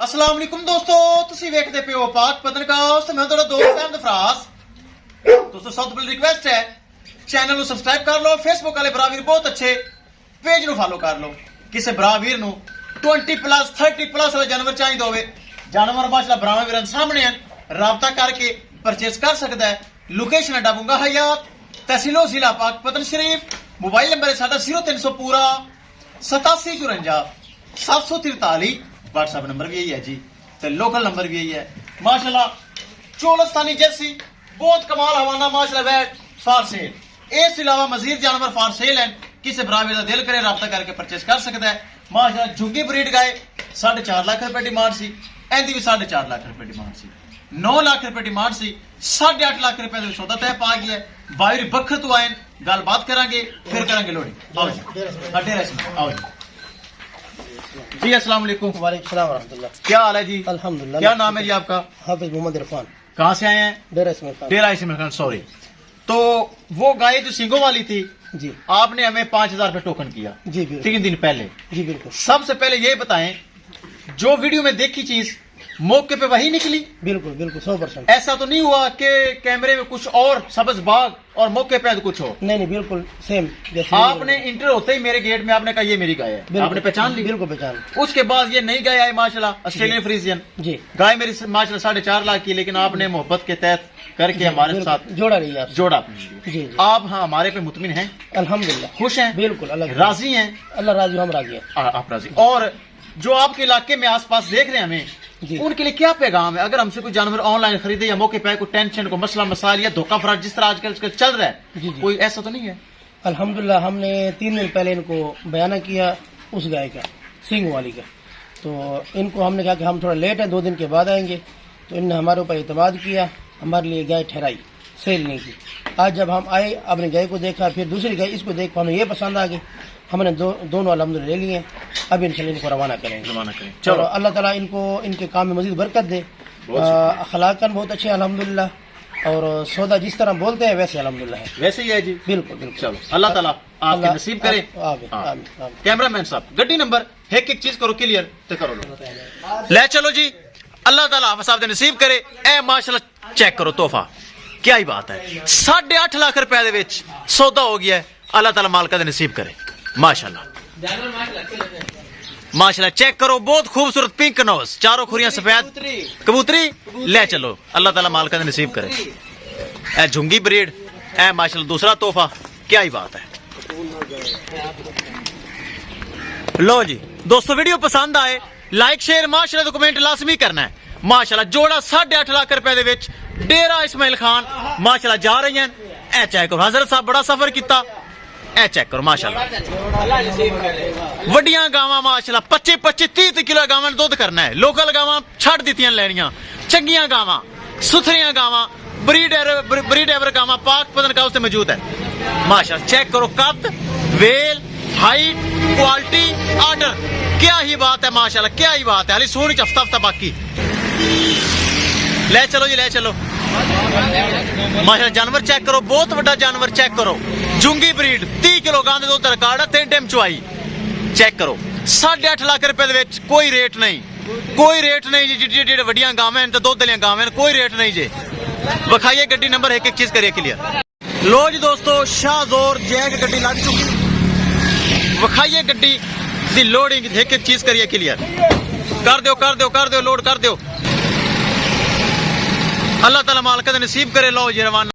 अस्सलाम वालेकुम दोस्तों, तुसी वेखदे पे हो पाक पतनकास्ट ते मैं तुहाडा दोस्त अहमद फराज। दोस्तों सब तो पहले रिक्वेस्ट है चैनल ਨੂੰ ਸਬਸਕ੍ਰਾਈਬ ਕਰ ਲਓ, ਫੇਸਬੁੱਕ ਵਾਲੇ ਭਰਾ ਵੀਰ ਬਹੁਤ ਅੱਛੇ ਪੇਜ ਨੂੰ ਫਾਲੋ ਕਰ ਲਓ। ਕਿਸੇ ਭਰਾ ਵੀਰ ਨੂੰ 20+ 30+ ਵਾਲਾ ਜਾਨਵਰ ਚਾਹੀਦਾ ਹੋਵੇ, ਜਾਨਵਰ ਮਾਸ਼ਾਅੱਲਾ ਭਰਾਵਾਂ ਵੀਰਾਂ ਸਾਹਮਣੇ ਹਨ, ਰਾਬਤਾ ਕਰਕੇ ਪਰਚੇਸ ਕਰ ਸਕਦਾ ਹੈ। ਲੋਕੇਸ਼ਨ ਹੈ ਡਾਬੂਗਾ ਹਯਾਤ, ਤਹਿਸੀਲ ਜ਼ਿਲ੍ਹਾ ਪਾਕ ਪਤਨ ਸ਼ਰੀਫ। मोबाइल नंबर है साडा 0300 पूरा 8754 743। व्हाट्सएप नंबर भी यही है जी, तो लोकल नंबर भी यही है। माशाल्लाह चोलस्तानी जर्सी बहुत कमाल हवाना माशाल्लाह वैट फॉर सेल। इस अलावा मजीद जानवर फॉर सेल हैं, किसी बराबर का दिल करे राब्ता करके परचेस कर सकता है। माशाल्लाह झुग्गी ब्रीड गाय 4.5 लाख रुपए डिमांड सी, एंदी भी 4.5 लाख रुपए डिमांड सी, 9 लाख रुपए डिमांड सी, 8.5 लाख रुपए का सौदा तय पा गया है। बाहर बखर तो आए गल बात करांगे, फिर करांगे लोडिंग। आओ जी डेरा से आओ जी। अस्सलाम वालेकुम। वालेकुम सलाम रहमतुल्लाह। क्या हाल है जी? अल्हम्दुलिल्लाह। क्या नाम है जी आपका? हाफिज मोहम्मद इरफान। कहाँ से आए हैं? डेरा इसमें खान। डेरा इस्माइल खान, सॉरी। तो वो गाय जो सिंगों वाली थी, जी आपने हमें 5000 रुपए टोकन किया जी बिल्कुल 3 दिन पहले। जी बिल्कुल सबसे पहले ये बताएं, जो वीडियो में देखी चीज मौके पे वही निकली? बिल्कुल बिल्कुल 100%। ऐसा तो नहीं हुआ कि कैमरे में कुछ और सब्ज बाग और मौके पे कुछ हो? नहीं नहीं बिल्कुल सेम जैसे आपने इंटर होते ही मेरे गेट में आपने कहा ये मेरी गाय है, बिल्कुल, आपने पहचान ली? बिल्कुल पहचान। उसके बाद ये नई गाय आई माशाल्लाह ऑस्ट्रेलियन फ्रीजियन जी गाय मेरी माशाल्लाह 4.5 लाख की, लेकिन आपने मोहब्बत के तहत करके हमारे बिल्कुल, साथ जोड़ा रही है आप। जोड़ा अपने लिए। जी जी आप हाँ हमारे पे मुतमिन हैं, अल्हम्दुलिल्लाह खुश हैं, बिल्कुल अल्लाह राजी हैं? अल्लाह राजी, हम राजी हैं। आप राजी? और जो आपके इलाके में आसपास देख रहे हैं हमें, जी उनके लिए क्या पैगाम है? अगर हमसे कोई जानवर ऑनलाइन खरीदे या मौके पे कोई टेंशन को मसला मसाइल या धोखा फराड जिस तरह आजकल चल रहा है, जी जी कोई ऐसा तो नहीं है? अल्हम्दुलिल्लाह हमने 3 दिन पहले इनको बयाना किया उस गाय का, सिंग वाली का। तो इनको हमने कहा कि हम थोड़ा लेट है, 2 दिन के बाद आएंगे। तो इनने हमारे ऊपर एतमाद किया, हमारे लिए गाय ठहराई, सेल नहीं की। आज जब हम आए, अपनी गाय को देखा, फिर दूसरी गाय इसको देख हमें ये पसंद आ गई, हमने दोनों अल्हम्दुलिल्लाह ले लिए। अब इंशाल्लाह इनको रवाना करेंगे। करें। चलो अल्लाह ताला इनको इनके काम में मजीद बरकत दे। अखलाकन बहुत अच्छे अल्हम्दुलिल्लाह, और सौदा जिस तरह बोलते हैं वैसे अल्हम्दुलिल्लाह है। वैसे ही है जी, बिल्कुल बिल्कुल। चलो अल्लाह ताला आपके नसीब करे। आमीन आमीन आमीन। कैमरामैन साहब गड्डी नंबर एक चीज करो क्लियर तो करो लो। ले चलो जी, अल्लाह ताला आप साहब दे नसीब करे। ए माशाल्लाह चेक करो तोहफा, क्या ही बात है। 8.5 लाख रुपए दे विच सौदा हो गया है, अल्लाह ताला मालिक दे नसीब करे। माशाल्लाह माशाल्लाह चेक करो, बहुत खूबसूरत पिंक नोज, चारों खुरियां सफेद कबूतरी। ले चलो अल्लाह ताला मालिक दे नसीब करे। ए झुंगी ब्रीड, ए माशाल्लाह दूसरा तोहफा, क्या ही बात है। लो जी दोस्तों, वीडियो पसंद आए लाइक शेयर माशाल्लाह तो कमेंट लाजमी करना है। माशाल्लाह जोड़ा 8.5 लाख रुपए दे विच डेरा इस्माइल खान माशाल्लाह जा रही हैं। ए चेक करो, हजरत साहब बड़ा सफर किया। ए चेक करो माशाल्लाह वड्डियां गावां माशाल्लाह 25-30 किलो गावां दुध करना है। लोकल गावां छड़ दित्तियां लैनियां, चंगियां गावां, सुथरियां गावां, ब्रीड एवर गावां पाक पतनकास्ट में मौजूद है। माशाल्लाह चेक करो, कद, वेल, हाइट, क्वालिटी, आर्डर, क्या ही बात है माशाल्लाह, क्या ही बात है। हाली सोनी हफ्ता हफ्ता बाकी। ले चलो जी ले चलो। माशाल्लाह जानवर चेक करो, बहुत बड़ा जानवर चेक करो, जुंगी ब्रीड 30 किलो गांध दुध रिकॉर्ड है, 3 टाइम चुआई। चेक करो 8.5 लाख रुपए दे विच कोई रेट नहीं, कोई रेट नहीं जी। जिहड़ी वड्डियां गावां ते दुध वालियां गावां कोई रेट नहीं जी। विखाइए गड्डी नंबर एक चीज करिए क्लियर। लो जी दोस्तों, शाहजोर जैग गड्डी लग चुकी, विखाइए गड्डी दी लोडिंग एक चीज करिए क्लियर। कर दो कर दो कर दो, लोड कर दो। अल्लाह ताला मालिक दे नसीब करे। लो जी रवाना।